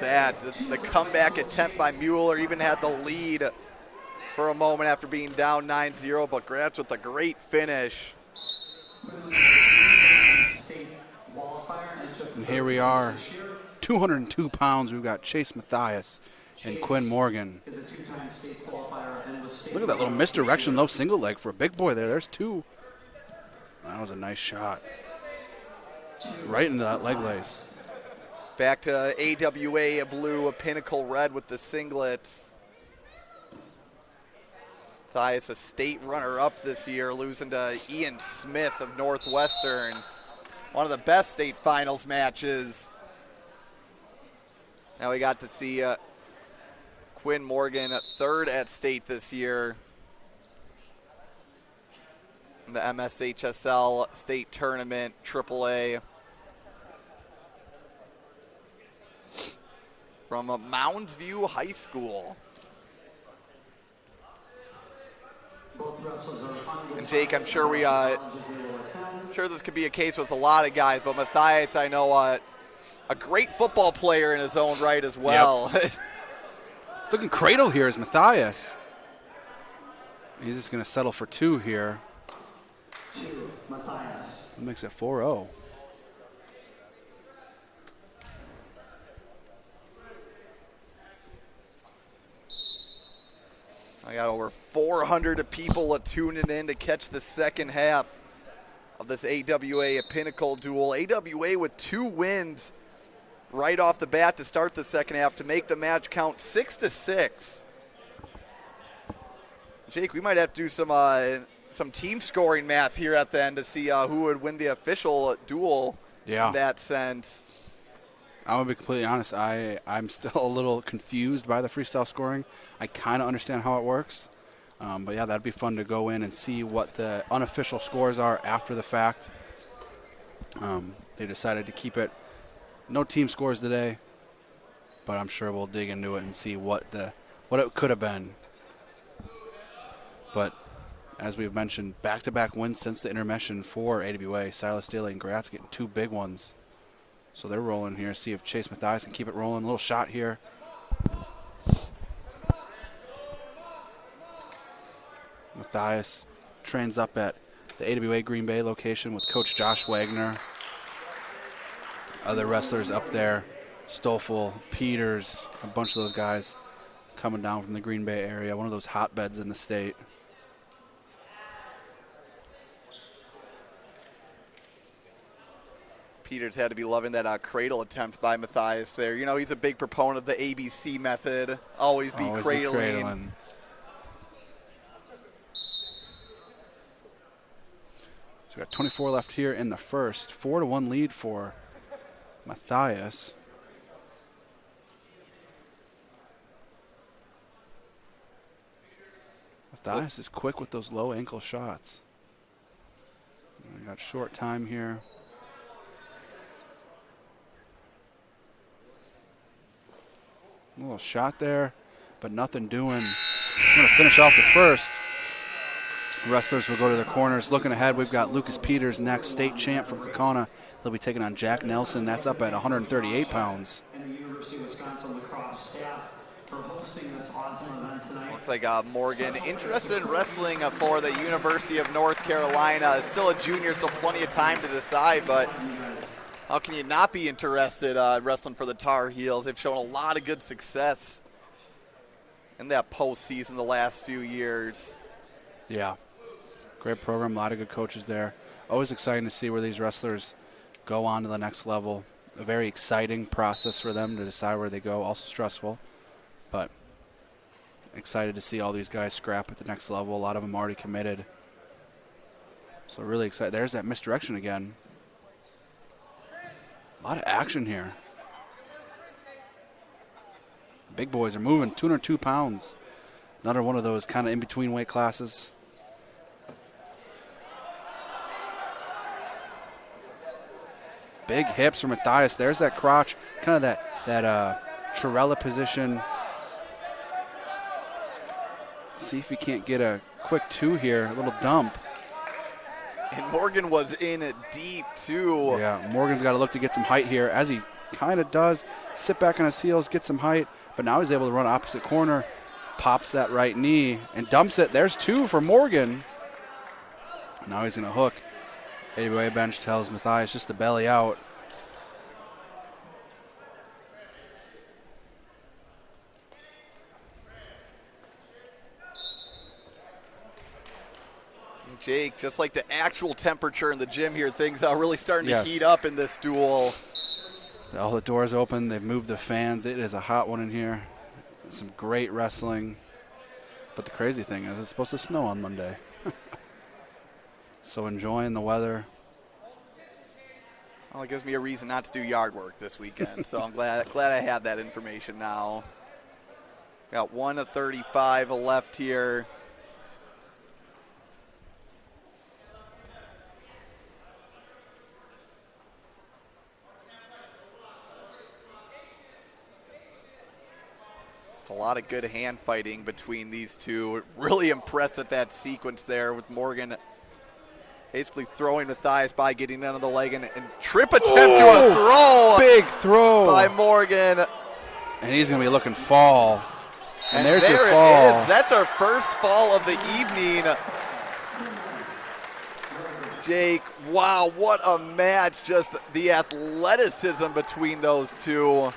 That the comeback attempt by Mueller, even had the lead for a moment after being down 9-0, but Gratz with a great finish. And here we are, 202 pounds. We've got Chase Matthias and Quin Morgan. Look at that little misdirection, low single leg for a big boy there. There's two. That was a nice shot. Right into that leg lace. Back to AWA blue, a Pinnacle red with the singlets. Matthias, a state runner-up this year, losing to Ian Smith of Northwestern. One of the best state finals matches. Now we got to see Quin Morgan third at state this year in the MSHSL state tournament, AAA. From Mounds View High School. And Jake, I'm sure sure this could be a case with a lot of guys, but Matthias, I know, a great football player in his own right as well. Yep. Looking cradle here is Matthias. He's just going to settle for two here. Matthias. That makes it 4-0. I got over 400 people tuning in to catch the second half of this AWA Pinnacle duel. AWA with 2 wins right off the bat to start the second half to make the match count 6-6. Jake, we might have to do some team scoring math here at the end to see who would win the official duel in that sense. I'm going to be completely honest. I'm still a little confused by the freestyle scoring. I kind of understand how it works. But, yeah, that'd be fun to go in and see what the unofficial scores are after the fact. They decided to keep it. No team scores today, but I'm sure we'll dig into it and see what it could have been. But as we've mentioned, back-to-back wins since the intermission for AWA. Silas Daly and Gratz getting 2 big ones. So they're rolling here. See if Chase Matthias can keep it rolling. A little shot here. Matthias trains up at the AWA Green Bay location with Coach Josh Wagner. Other wrestlers up there, Stoffel, Peters, a bunch of those guys coming down from the Green Bay area, one of those hotbeds in the state. Peters had to be loving that cradle attempt by Matthias there. You know, he's a big proponent of the ABC method. Always be cradling. So we got 24 left here in the first. 4-1 lead for Matthias. Matthias is quick with those low ankle shots. We got short time here. A little shot there, but nothing doing. We're going to finish off the first. Wrestlers will go to their corners. Looking ahead, we've got Lucas Peters next, state champ from Kaukauna. They'll be taking on Jack Nelson. That's up at 138 pounds. Looks like Morgan interested in wrestling for the University of North Carolina. Still a junior, so plenty of time to decide, but how can you not be interested wrestling for the Tar Heels? They've shown a lot of good success in that postseason the last few years. Yeah, great program, a lot of good coaches there. Always exciting to see where these wrestlers go on to the next level. A very exciting process for them to decide where they go, also stressful, but excited to see all these guys scrap at the next level. A lot of them already committed. So really excited. There's that misdirection again. A lot of action here. Big boys are moving, 202 pounds. Another one of those kind of in-between weight classes. Big hips for Matthias. There's that crotch, kind of that Trarella position. See if he can't get a quick 2 here, a little dump. And Morgan was in deep, too. Yeah, Morgan's got to look to get some height here as he kind of does. Sit back on his heels, get some height, but now he's able to run opposite corner, pops that right knee, and dumps it. There's 2 for Morgan. Now he's going to hook. AWA bench tells Matthias just to belly out. Jake, just like the actual temperature in the gym here, things are really starting to heat up in this duel. All the doors open. They've moved the fans. It is a hot one in here. Some great wrestling. But the crazy thing is it's supposed to snow on Monday. So enjoying the weather. Well, it gives me a reason not to do yard work this weekend. So I'm glad I have that information now. Got 1:35 left here. It's a lot of good hand fighting between these two. Really impressed at that sequence there with Morgan basically throwing Matthias by, getting under the leg, and trip attempt to a throw. Big throw by Morgan. And he's going to be looking fall. And there's there your fall. It is. That's our first fall of the evening. Jake, wow, what a match. Just the athleticism between those two.